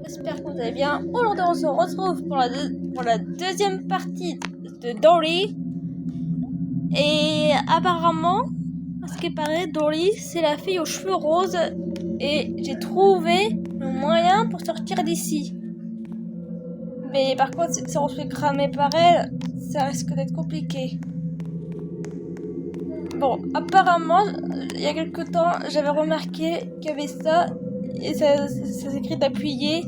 j'espère que vous allez bien. Aujourd'hui on se retrouve pour la deuxième partie de Dory. Et apparemment, à ce qui paraît, Dory c'est la fille aux cheveux roses. Et j'ai trouvé le moyen pour sortir d'ici. Mais par contre, si on se fait cramer par elle, ça risque d'être compliqué. Bon, apparemment, il y a quelque temps, j'avais remarqué qu'il y avait ça. Et ça s'écrit d'appuyer.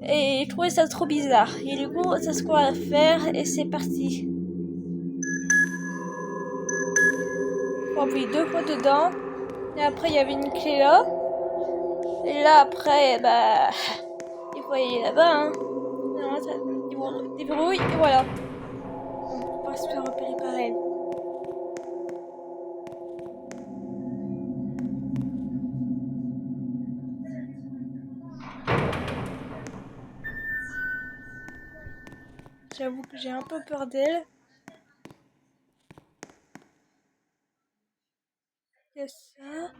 Et je trouvais ça trop bizarre. Et du coup, c'est ce qu'on va faire. Et c'est parti. On appuie 2 fois dedans. Et après, il y avait une clé là. Et là, après, bah... il faut aller là-bas, hein. Alors, ça déverrouille. Et voilà. On peut pas se faire repérer par elle. J'avoue que j'ai un peu peur d'elle. Il y a ça.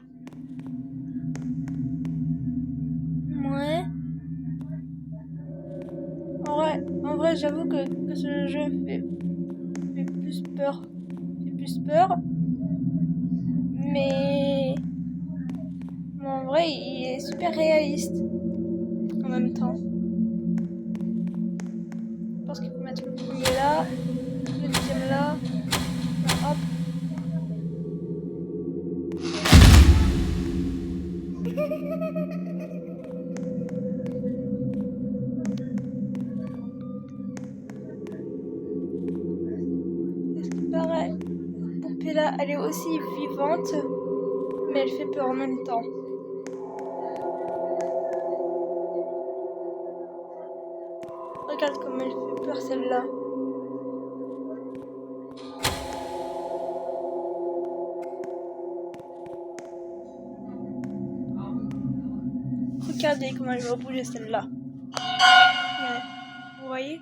Ouais. En vrai, j'avoue que ce jeu fait plus peur. Fait plus peur. Mais en vrai, il est super réaliste en même temps. Je pense qu'il faut mettre le premier là, le deuxième là. Hop. Qu'est-ce qui paraît? Cette poupée là, elle est aussi vivante, mais elle fait peur en même temps. Regarde comme elle fait peur celle-là. Regardez comment elle va bouger celle-là. Ouais. Vous voyez?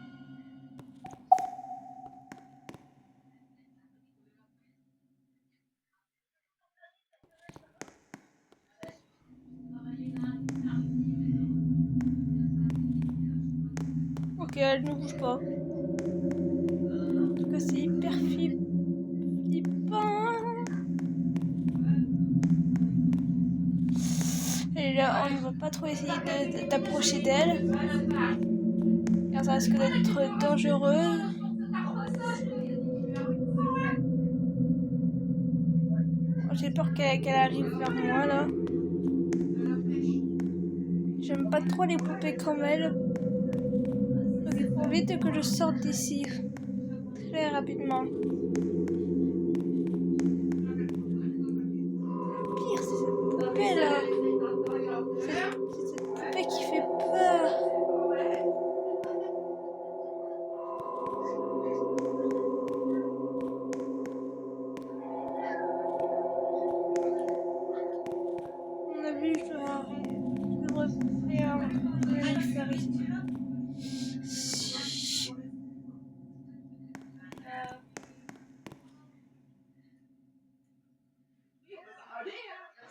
Ok, elle ne bouge pas. En tout cas, c'est hyper flippant. Et là, on ne va pas trop essayer d'approcher d'elle. Car ça risque d'être dangereux. J'ai peur qu'elle arrive vers moi là. J'aime pas trop les poupées comme elle. Donc il faut vite que je sorte d'ici. Très rapidement. Pire, c'est cette poupée là. C'est cette poupée qui fait peur. On a vu, je devrais faire ici.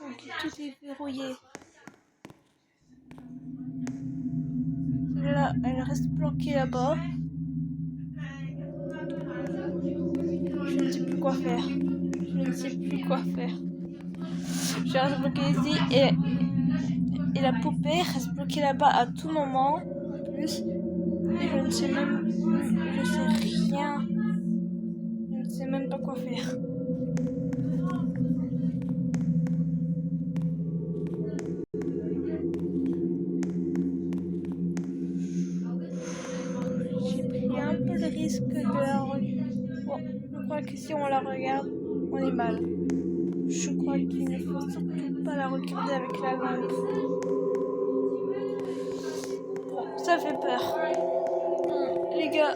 Ok, tout est verrouillé. Celle-là, elle reste bloquée là-bas. Je ne sais plus quoi faire. Je ne sais plus quoi faire. Je reste bloquée ici et la poupée reste bloquée là-bas à tout moment. En plus. Et je ne sais même... Je sais rien. Je ne sais même pas quoi faire. J'ai pris un peu le risque de la regarder. Bon, je crois que si on la regarde, on est mal. Je crois qu'il ne faut surtout pas la regarder avec la lampe. Bon, ça fait peur. Les gars,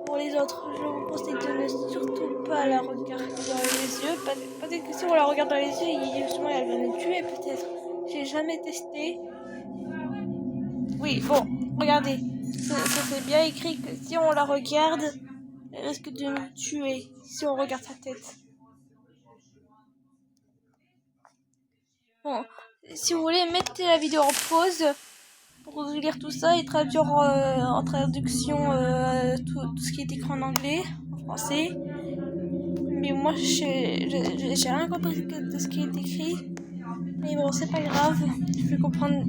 pour les autres, je vous conseille de ne surtout pas la regarder dans les yeux. Peut-être que si on la regarde dans les yeux, justement, elle va nous tuer peut-être. J'ai jamais testé. Oui, bon, regardez. Ça c'est bien écrit que si on la regarde, elle risque de nous tuer si on regarde sa tête. Bon, si vous voulez, mettez la vidéo en pause pour lire tout ça et traduire en traduction tout ce qui est écrit en anglais, en français. Mais moi, j'ai rien compris de ce qui est écrit. Mais bon, c'est pas grave, je vais comprendre.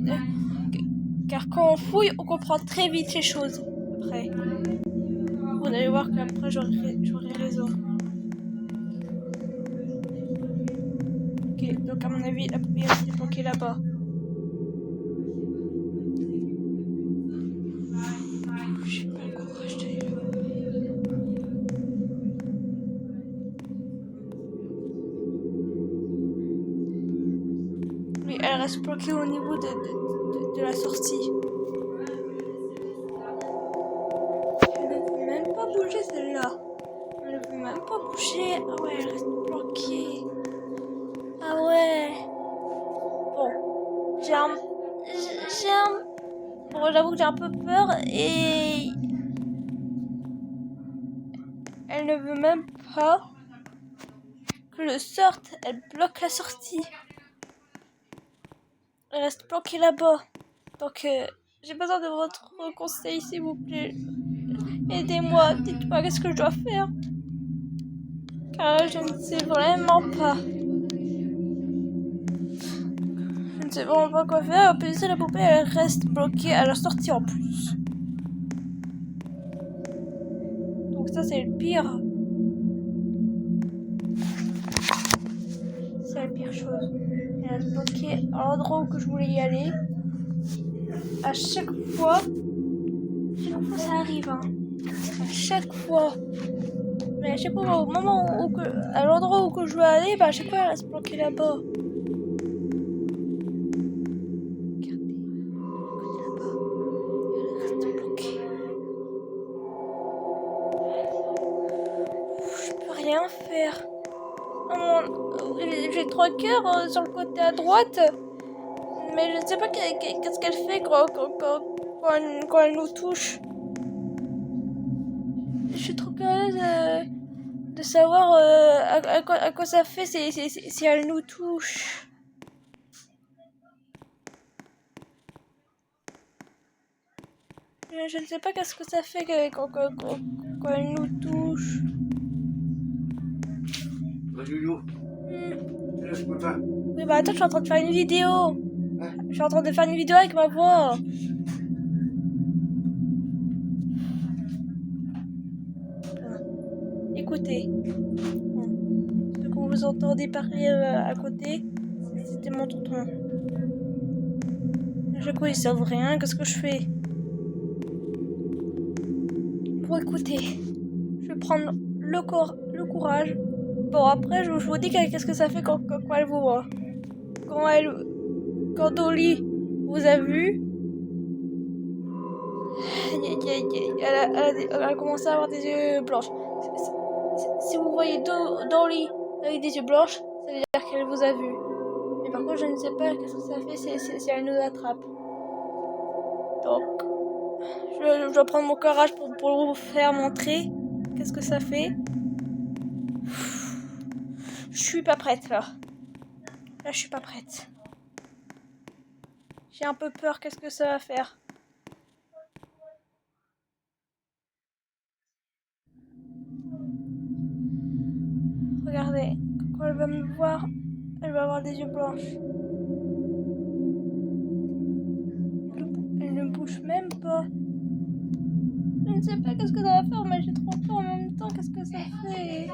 Car quand on fouille, on comprend très vite les choses. Après, vous allez voir qu'après, j'aurai raison. Ok, donc à mon avis, la poupée est bloquée là-bas. J'ai pas le courage d'aller là-bas. Oui, elle reste bloquée au niveau de la sortie. Elle ne veut même pas bouger celle-là. Elle ne veut même pas bouger. Ah ouais, elle reste bloquée. Ah ouais. Bon, bon, j'avoue que j'ai un peu peur et elle ne veut même pas que je sorte. Elle bloque la sortie. Elle reste bloquée là-bas. Donc, j'ai besoin de votre conseil, s'il vous plaît. Aidez-moi, dites-moi qu'est-ce que je dois faire. Car je ne sais vraiment pas. Je ne sais vraiment pas quoi faire. En plus, la poupée, elle reste bloquée à la sortie en plus. Donc ça, c'est le pire. C'est la pire chose. Elle reste bloquée à l'endroit où je voulais y aller. À chaque fois ça arrive, hein. À chaque fois. Mais à chaque fois, au moment à l'endroit où je veux aller, bah à chaque fois, elle reste bloquée là-bas. Regardez, là-bas, elle reste bloquée. Je peux rien faire. J'ai 3 cœurs sur le côté à droite, mais je ne sais pas qu'est-ce qu'elle fait quand elle nous touche. Je suis trop curieuse de savoir à quoi ça fait si elle nous touche. Je ne sais pas qu'est-ce que ça fait quand elle nous touche. Loulou, tu laisses papa. Oui, bah attends, je suis en train de faire une vidéo. Hein? Je suis en train de faire une vidéo avec ma voix. Écoutez. Ce que vous entendez parler à côté, c'était mon tonton. À chaque fois, ils savent rien. Qu'est-ce que je fais? Pour écouter, je vais prendre le courage. Bon, après, je vous dis qu'est-ce que ça fait quand elle vous voit. Quand Dolly vous a vu, elle a commencé à avoir des yeux blancs. Si vous voyez Dolly avec des yeux blancs, ça veut dire qu'elle vous a vu. Mais par contre, je ne sais pas qu'est-ce que ça fait si elle nous attrape. Donc, je dois prendre mon courage pour vous faire montrer qu'est-ce que ça fait. Je suis pas prête là. Là, je suis pas prête. J'ai un peu peur. Qu'est-ce que ça va faire? Regardez, quand elle va me voir, elle va avoir des yeux blancs. Elle ne bouge même pas. Je ne sais pas qu'est-ce que ça va faire, mais j'ai trop peur en même temps. Qu'est-ce que ça fait?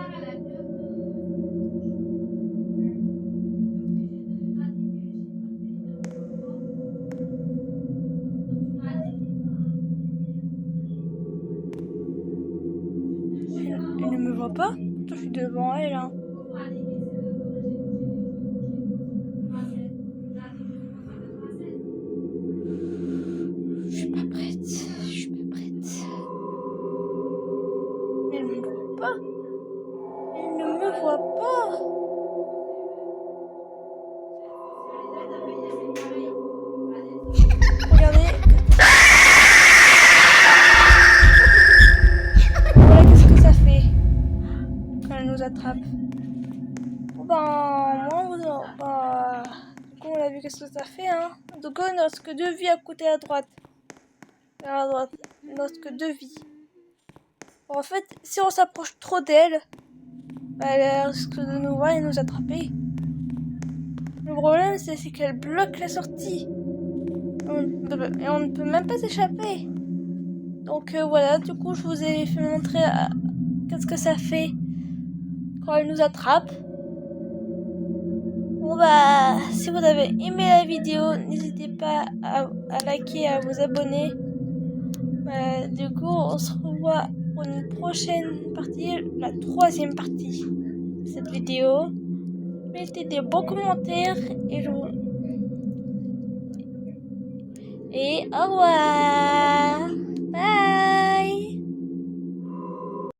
Elle ne me voit pas? Je suis devant elle, hein. Je suis pas prête. Je suis pas prête. Mais elle me voit pas. Elle ne me voit pas. Regardez. Voilà qu'est-ce que ça fait quand elle nous attrape. Bon ben, moi, du coup, on a vu qu'est-ce que ça fait, hein. Donc il ne reste que 2 vies à côté à droite. À droite, il ne reste que 2 vies. Bon, en fait, si on s'approche trop d'elle, bah, elle risque de nous voir et nous attraper. Le problème, c'est qu'elle bloque la sortie. Et on ne peut même pas s'échapper. Donc voilà, du coup, je vous ai fait montrer qu'est-ce que ça fait quand elle nous attrape. Bon bah, si vous avez aimé la vidéo, n'hésitez pas à liker, à vous abonner. Du coup, on se revoit pour une prochaine partie, la 3e partie de cette vidéo. Mettez des bons commentaires et au revoir. Bye.